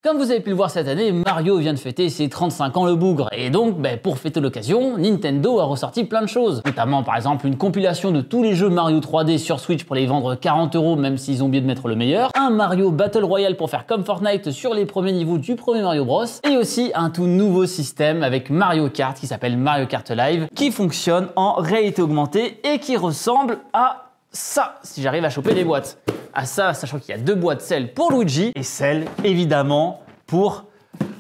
Comme vous avez pu le voir cette année, Mario vient de fêter ses 35 ans le bougre. Et donc, pour fêter l'occasion, Nintendo a ressorti plein de choses. Notamment, par exemple, une compilation de tous les jeux Mario 3D sur Switch pour les vendre 40 €, même s'ils ont oublié de mettre le meilleur. Un Mario Battle Royale pour faire comme Fortnite sur les premiers niveaux du premier Mario Bros. Et aussi un tout nouveau système avec Mario Kart qui s'appelle Mario Kart Live, qui fonctionne en réalité augmentée et qui ressemble à ça, si j'arrive à choper les boîtes. À ça, sachant qu'il y a deux boîtes, celle pour Luigi et celle, évidemment, pour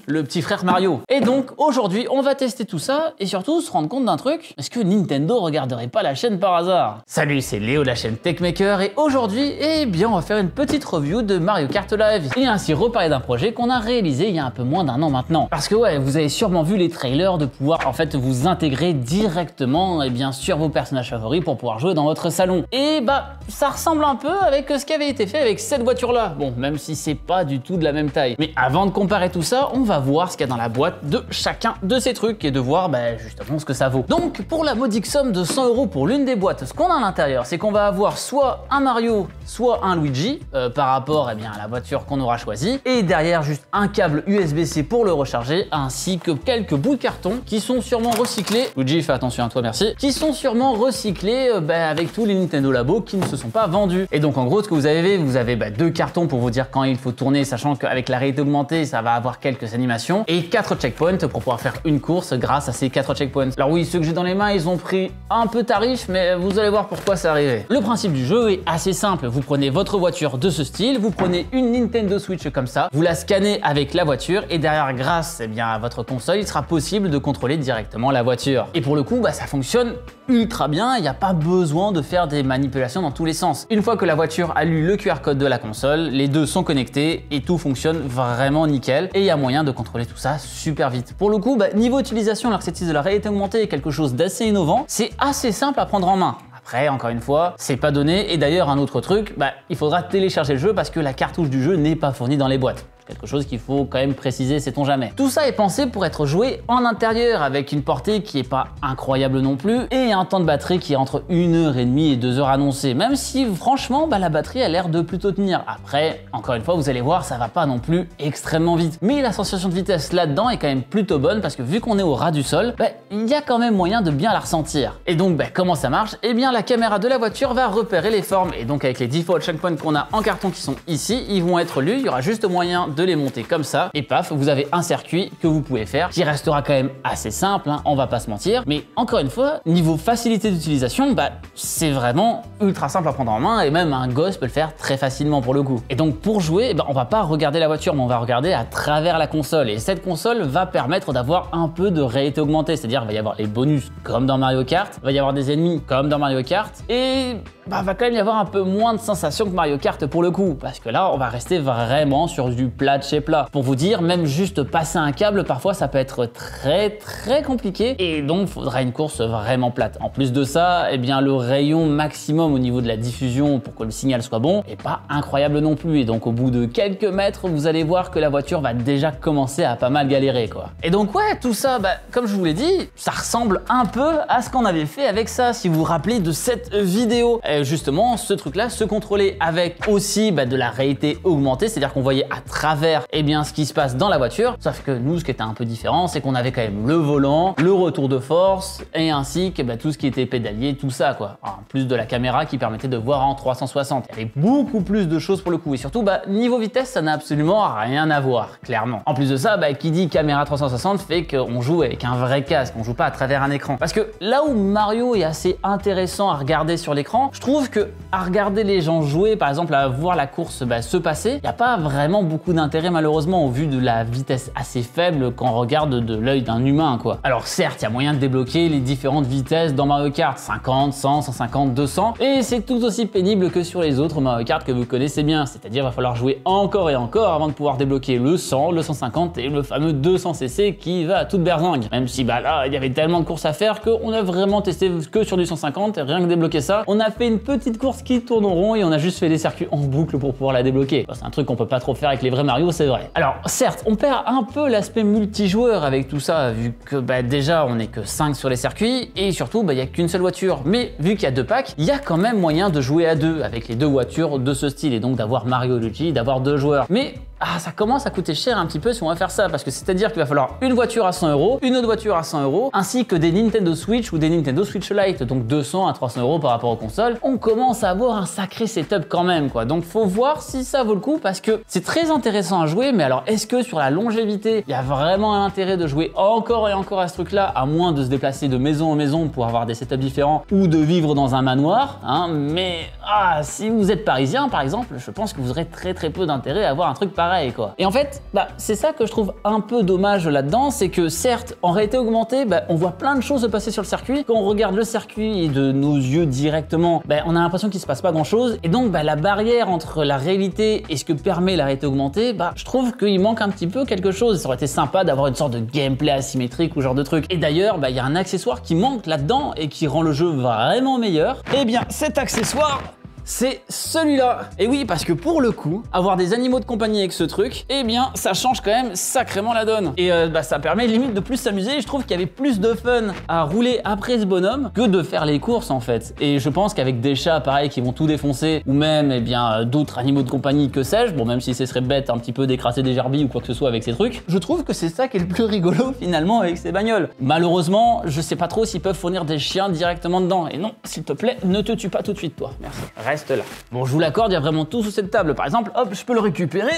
le petit frère Mario. Et donc, aujourd'hui, on va tester tout ça et surtout se rendre compte d'un truc. Est-ce que Nintendo regarderait pas la chaîne par hasard? Salut, c'est Léo de la chaîne Techmaker et aujourd'hui, eh bien, on va faire une petite review de Mario Kart Live et ainsi reparler d'un projet qu'on a réalisé il y a un peu moins d'un an maintenant. Parce que ouais, vous avez sûrement vu les trailers de pouvoir en fait vous intégrer directement sur vos personnages favoris pour pouvoir jouer dans votre salon. Et ça ressemble un peu avec ce qui avait été fait avec cette voiture-là. Bon, même si c'est pas du tout de la même taille. Mais avant de comparer tout ça, on va voir ce qu'il y a dans la boîte de chacun de ces trucs et de voir justement ce que ça vaut. Donc pour la modique somme de 100 € pour l'une des boîtes, ce qu'on a à l'intérieur, c'est qu'on va avoir soit un Mario, soit un Luigi par rapport à la voiture qu'on aura choisie. Et derrière juste un câble USB-C pour le recharger, ainsi que quelques bouts de carton qui sont sûrement recyclés. Luigi, fais attention à toi, merci. Qui sont sûrement recyclés avec tous les Nintendo Labo qui ne se sont pas vendus. Et donc en gros, ce que vous avez deux cartons pour vous dire quand il faut tourner, sachant qu'avec la réalité augmentée, ça va avoir quelques animations. Et 4 checkpoints pour pouvoir faire une course grâce à ces 4 checkpoints. Alors oui, ceux que j'ai dans les mains, ils ont pris un peu tarif, mais vous allez voir pourquoi ça arrivait. Le principe du jeu est assez simple. Vous prenez votre voiture de ce style, vous prenez une Nintendo Switch comme ça, vous la scannez avec la voiture et derrière, grâce à votre console, il sera possible de contrôler directement la voiture. Et pour le coup, ça fonctionne ultra bien, il n'y a pas besoin de faire des manipulations dans tous les sens. Une fois que la voiture a lu le QR code de la console, les deux sont connectés et tout fonctionne vraiment nickel et il y a moyen de contrôler tout ça super vite. Pour le coup, niveau utilisation, alors que cette de la réalité augmentée est quelque chose d'assez innovant, c'est assez simple à prendre en main. Après, encore une fois, c'est pas donné. Et d'ailleurs, un autre truc, il faudra télécharger le jeu parce que la cartouche du jeu n'est pas fournie dans les boîtes. Quelque chose qu'il faut quand même préciser, sait-on jamais. Tout ça est pensé pour être joué en intérieur avec une portée qui est pas incroyable non plus et un temps de batterie qui est entre 1h30 et 2 h annoncé. Même si franchement, la batterie a l'air de plutôt tenir. Après, encore une fois, vous allez voir, ça va pas non plus extrêmement vite. Mais la sensation de vitesse là-dedans est quand même plutôt bonne parce que vu qu'on est au ras du sol, il y a quand même moyen de bien la ressentir. Et donc, comment ça marche? Eh bien, la caméra de la voiture va repérer les formes et donc avec les default checkpoints qu'on a en carton qui sont ici, ils vont être lus. Il y aura juste moyen de les monter comme ça et paf, vous avez un circuit que vous pouvez faire qui restera quand même assez simple, on va pas se mentir, mais encore une fois, niveau facilité d'utilisation, c'est vraiment ultra simple à prendre en main et même un gosse peut le faire très facilement pour le coup. Et donc pour jouer, on va pas regarder la voiture, mais on va regarder à travers la console et cette console va permettre d'avoir un peu de réalité augmentée, c'est-à-dire il va y avoir les bonus comme dans Mario Kart, il va y avoir des ennemis comme dans Mario Kart et va quand même y avoir un peu moins de sensations que Mario Kart pour le coup, parce que là on va rester vraiment sur du plat de chez plat. Pour vous dire, même juste passer un câble, parfois ça peut être très compliqué et donc il faudra une course vraiment plate. En plus de ça, le rayon maximum au niveau de la diffusion pour que le signal soit bon est pas incroyable non plus et donc au bout de quelques mètres, vous allez voir que la voiture va déjà commencer à pas mal galérer quoi. Et donc ouais, tout ça, comme je vous l'ai dit, ça ressemble un peu à ce qu'on avait fait avec ça, si vous vous rappelez de cette vidéo. Justement, ce truc-là se contrôlait avec aussi de la réalité augmentée, c'est-à-dire qu'on voyait à travers ce qui se passe dans la voiture, sauf que nous, ce qui était un peu différent, c'est qu'on avait quand même le volant, le retour de force et ainsi que tout ce qui était pédalier, tout ça quoi. En plus de la caméra qui permettait de voir en 360. Il y avait beaucoup plus de choses pour le coup et surtout niveau vitesse, ça n'a absolument rien à voir, clairement. En plus de ça, qui dit caméra 360 fait qu'on joue avec un vrai casque, on joue pas à travers un écran. Parce que là où Mario est assez intéressant à regarder sur l'écran, je trouve que à regarder les gens jouer, par exemple à voir la course se passer, il n'y a pas vraiment beaucoup d'intérêt malheureusement au vu de la vitesse assez faible quand on regarde de l'œil d'un humain quoi. Alors certes, il y a moyen de débloquer les différentes vitesses dans Mario Kart, 50, 100, 150, 200 et c'est tout aussi pénible que sur les autres Mario Kart que vous connaissez bien, c'est-à-dire il va falloir jouer encore et encore avant de pouvoir débloquer le 100, le 150 et le fameux 200cc qui va à toute berzingue. Même si là, il y avait tellement de courses à faire qu'on a vraiment testé que sur du 150 et rien que débloquer ça, on a fait une petite course qui tourne en rond et on a juste fait des circuits en boucle pour pouvoir la débloquer. C'est un truc qu'on peut pas trop faire avec les vrais Mario, c'est vrai. Alors certes, on perd un peu l'aspect multijoueur avec tout ça, vu que déjà on n'est que 5 sur les circuits et surtout il n'y a qu'une seule voiture. Mais vu qu'il y a 2 packs, il y a quand même moyen de jouer à 2 avec les 2 voitures de ce style et donc d'avoir Mario et Luigi, d'avoir 2 joueurs. Mais ah, ça commence à coûter cher un petit peu si on va faire ça, parce que c'est-à-dire qu'il va falloir une voiture à 100 €, une autre voiture à 100 €, ainsi que des Nintendo Switch ou des Nintendo Switch Lite, donc 200 à 300 € par rapport aux consoles. On commence à avoir un sacré setup quand même, quoi. Donc faut voir si ça vaut le coup, parce que c'est très intéressant à jouer, mais alors est-ce que sur la longévité, il y a vraiment un intérêt de jouer encore et encore à ce truc-là, à moins de se déplacer de maison en maison pour avoir des setups différents ou de vivre dans un manoir, hein, mais si vous êtes parisien par exemple, je pense que vous aurez très peu d'intérêt à avoir un truc pareil, quoi. Et en fait, c'est ça que je trouve un peu dommage là-dedans, c'est que certes, en réalité augmentée, on voit plein de choses se passer sur le circuit. Quand on regarde le circuit de nos yeux directement, on a l'impression qu'il se passe pas grand-chose. Et donc, la barrière entre la réalité et ce que permet la réalité augmentée, je trouve qu'il manque un petit peu quelque chose. Ça aurait été sympa d'avoir une sorte de gameplay asymétrique ou genre de truc. Et d'ailleurs, il y a un accessoire qui manque là-dedans et qui rend le jeu vraiment meilleur. Eh bien, cet accessoire, c'est celui-là. Et oui, parce que pour le coup, avoir des animaux de compagnie avec ce truc, eh bien, ça change quand même sacrément la donne. Et ça permet limite de plus s'amuser. Je trouve qu'il y avait plus de fun à rouler après ce bonhomme que de faire les courses en fait. Et je pense qu'avec des chats pareil qui vont tout défoncer, ou même d'autres animaux de compagnie que sais-je, bon même si ce serait bête un petit peu d'écraser des gerbilles ou quoi que ce soit avec ces trucs, je trouve que c'est ça qui est le plus rigolo finalement avec ces bagnoles. Malheureusement, je sais pas trop s'ils peuvent fournir des chiens directement dedans. Et non, s'il te plaît, ne te tue pas tout de suite toi. Merci. Reste là. Bon, je vous l'accorde, il y a vraiment tout sous cette table. Par exemple, hop, je peux le récupérer.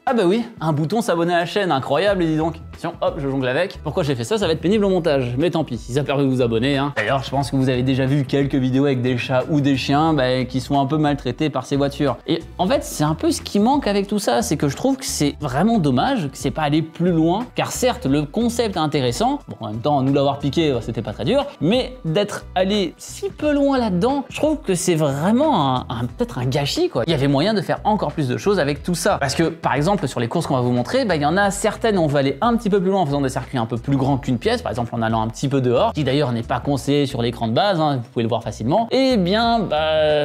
Ah bah oui, un bouton s'abonner à la chaîne, incroyable, dis donc. Tiens, hop, je jongle avec. Pourquoi j'ai fait ça? Ça va être pénible au montage, mais tant pis, si ça permet de vous abonner. Hein. D'ailleurs, je pense que vous avez déjà vu quelques vidéos avec des chats ou des chiens qui sont un peu maltraités par ces voitures. Et en fait, c'est un peu ce qui manque avec tout ça, c'est que je trouve que c'est vraiment dommage que c'est pas allé plus loin, car certes, le concept est intéressant. Bon, en même temps, nous l'avoir piqué, c'était pas très dur, mais d'être allé si peu loin là-dedans, je trouve que c'est vraiment peut-être un gâchis, quoi. Il y avait moyen de faire encore plus de choses avec tout ça. Parce que, par exemple, sur les courses qu'on va vous montrer, il y en a certaines où on va aller un petit peu plus loin en faisant des circuits un peu plus grands qu'une pièce, par exemple en allant un petit peu dehors, qui d'ailleurs n'est pas conseillé sur l'écran de base, hein, vous pouvez le voir facilement. Et bien,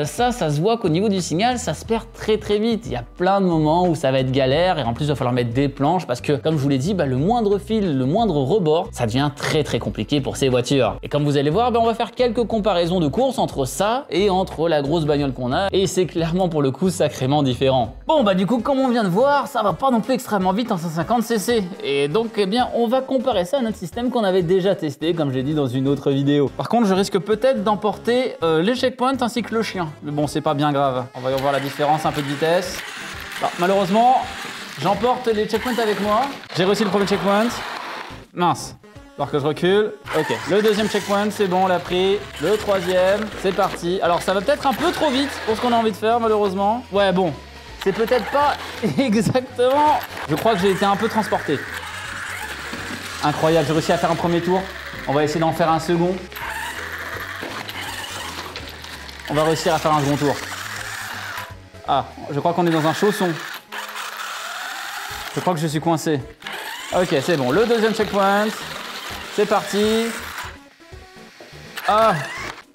ça se voit qu'au niveau du signal, ça se perd très vite. Il y a plein de moments où ça va être galère et en plus il va falloir mettre des planches parce que, comme je vous l'ai dit, le moindre fil, le moindre rebord, ça devient très compliqué pour ces voitures. Et comme vous allez voir, on va faire quelques comparaisons de courses entre ça et entre la grosse bagnole qu'on a, et c'est clairement pour le coup sacrément différent. Bon du coup, comme on vient de voir, ça va pas non plus extrêmement vite en 150 cc. Et donc, eh bien, on va comparer ça à notre système qu'on avait déjà testé, comme j'ai dit dans une autre vidéo. Par contre, je risque peut-être d'emporter les checkpoints ainsi que le chien. Mais bon, c'est pas bien grave. On va y voir la différence, un peu de vitesse. Malheureusement, j'emporte les checkpoints avec moi. J'ai réussi le premier checkpoint. Mince. Alors que je recule. Ok, le deuxième checkpoint, c'est bon, on l'a pris. Le troisième, c'est parti. Alors, ça va peut-être un peu trop vite pour ce qu'on a envie de faire, malheureusement. Ouais, bon. C'est peut-être pas exactement... Je crois que j'ai été un peu transporté. Incroyable, j'ai réussi à faire un premier tour. On va essayer d'en faire un second. On va réussir à faire un second tour. Ah, je crois qu'on est dans un chausson. Je crois que je suis coincé. Ok, c'est bon. Le deuxième checkpoint. C'est parti. Ah,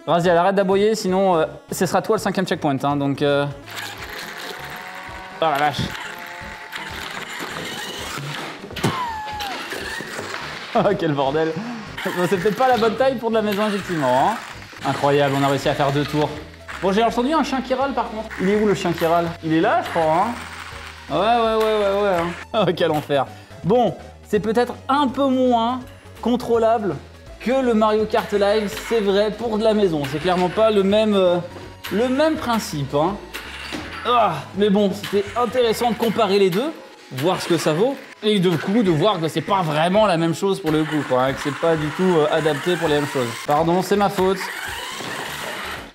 Raziel, arrête d'aboyer, sinon ce sera toi le 5e checkpoint. Hein, donc... Oh la vache. Oh quel bordel. C'est peut-être pas la bonne taille pour de la maison effectivement. Hein. Incroyable, on a réussi à faire 2 tours. Bon, j'ai entendu un chien qui râle par contre. Il est où le chien qui râle? Il est là je crois. Hein. Ouais. Hein. Oh quel enfer. Bon, c'est peut-être un peu moins contrôlable que le Mario Kart Live, c'est vrai, pour de la maison. C'est clairement pas le même principe. Hein. Mais bon, c'était intéressant de comparer les deux, voir ce que ça vaut, et du coup de voir que c'est pas vraiment la même chose pour le coup, quoi, hein, que c'est pas du tout adapté pour les mêmes choses. Pardon, c'est ma faute.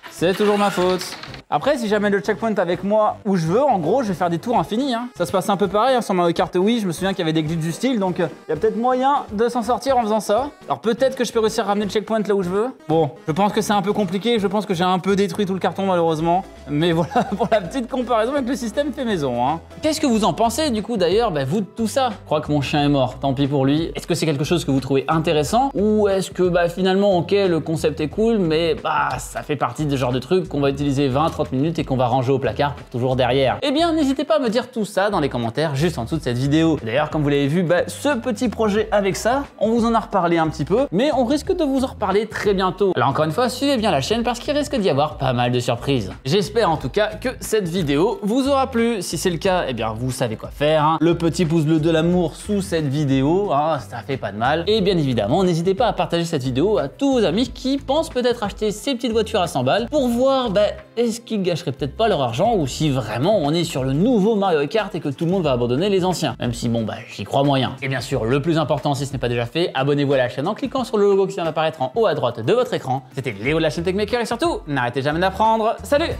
C'est toujours ma faute. Après, si j'amène le checkpoint avec moi où je veux, en gros, je vais faire des tours infinis. Hein. Ça se passe un peu pareil hein, sur Mario Kart Wii. Je me souviens qu'il y avait des glitches du style, donc il y a peut-être moyen de s'en sortir en faisant ça. Alors peut-être que je peux réussir à ramener le checkpoint là où je veux. Bon, je pense que c'est un peu compliqué. Je pense que j'ai un peu détruit tout le carton malheureusement. Mais voilà pour la petite comparaison avec le système fait maison. Hein. Qu'est-ce que vous en pensez du coup d'ailleurs, vous de tout ça? Je crois que mon chien est mort. Tant pis pour lui. Est-ce que c'est quelque chose que vous trouvez intéressant ou est-ce que finalement, ok, le concept est cool, mais ça fait partie des genres de trucs qu'on va utiliser 20, 30 minutes et qu'on va ranger au placard pour toujours derrière. Eh bien, n'hésitez pas à me dire tout ça dans les commentaires juste en dessous de cette vidéo. D'ailleurs, comme vous l'avez vu, ce petit projet avec ça, on vous en a reparlé un petit peu, mais on risque de vous en reparler très bientôt. Alors encore une fois, suivez bien la chaîne parce qu'il risque d'y avoir pas mal de surprises. J'espère en tout cas que cette vidéo vous aura plu. Si c'est le cas, eh bien vous savez quoi faire, hein. Le petit pouce bleu de l'amour sous cette vidéo, hein, ça fait pas de mal. Et bien évidemment, n'hésitez pas à partager cette vidéo à tous vos amis qui pensent peut-être acheter ces petites voitures à 100 balles pour voir est-ce qu'ils gâcheraient peut-être pas leur argent ou si vraiment on est sur le nouveau Mario Kart et que tout le monde va abandonner les anciens. Même si bon j'y crois moyen. Et bien sûr, le plus important si ce n'est pas déjà fait, abonnez-vous à la chaîne en cliquant sur le logo qui vient d'apparaître en haut à droite de votre écran. C'était Léo de la chaîne Techmaker et surtout, n'arrêtez jamais d'apprendre. Salut!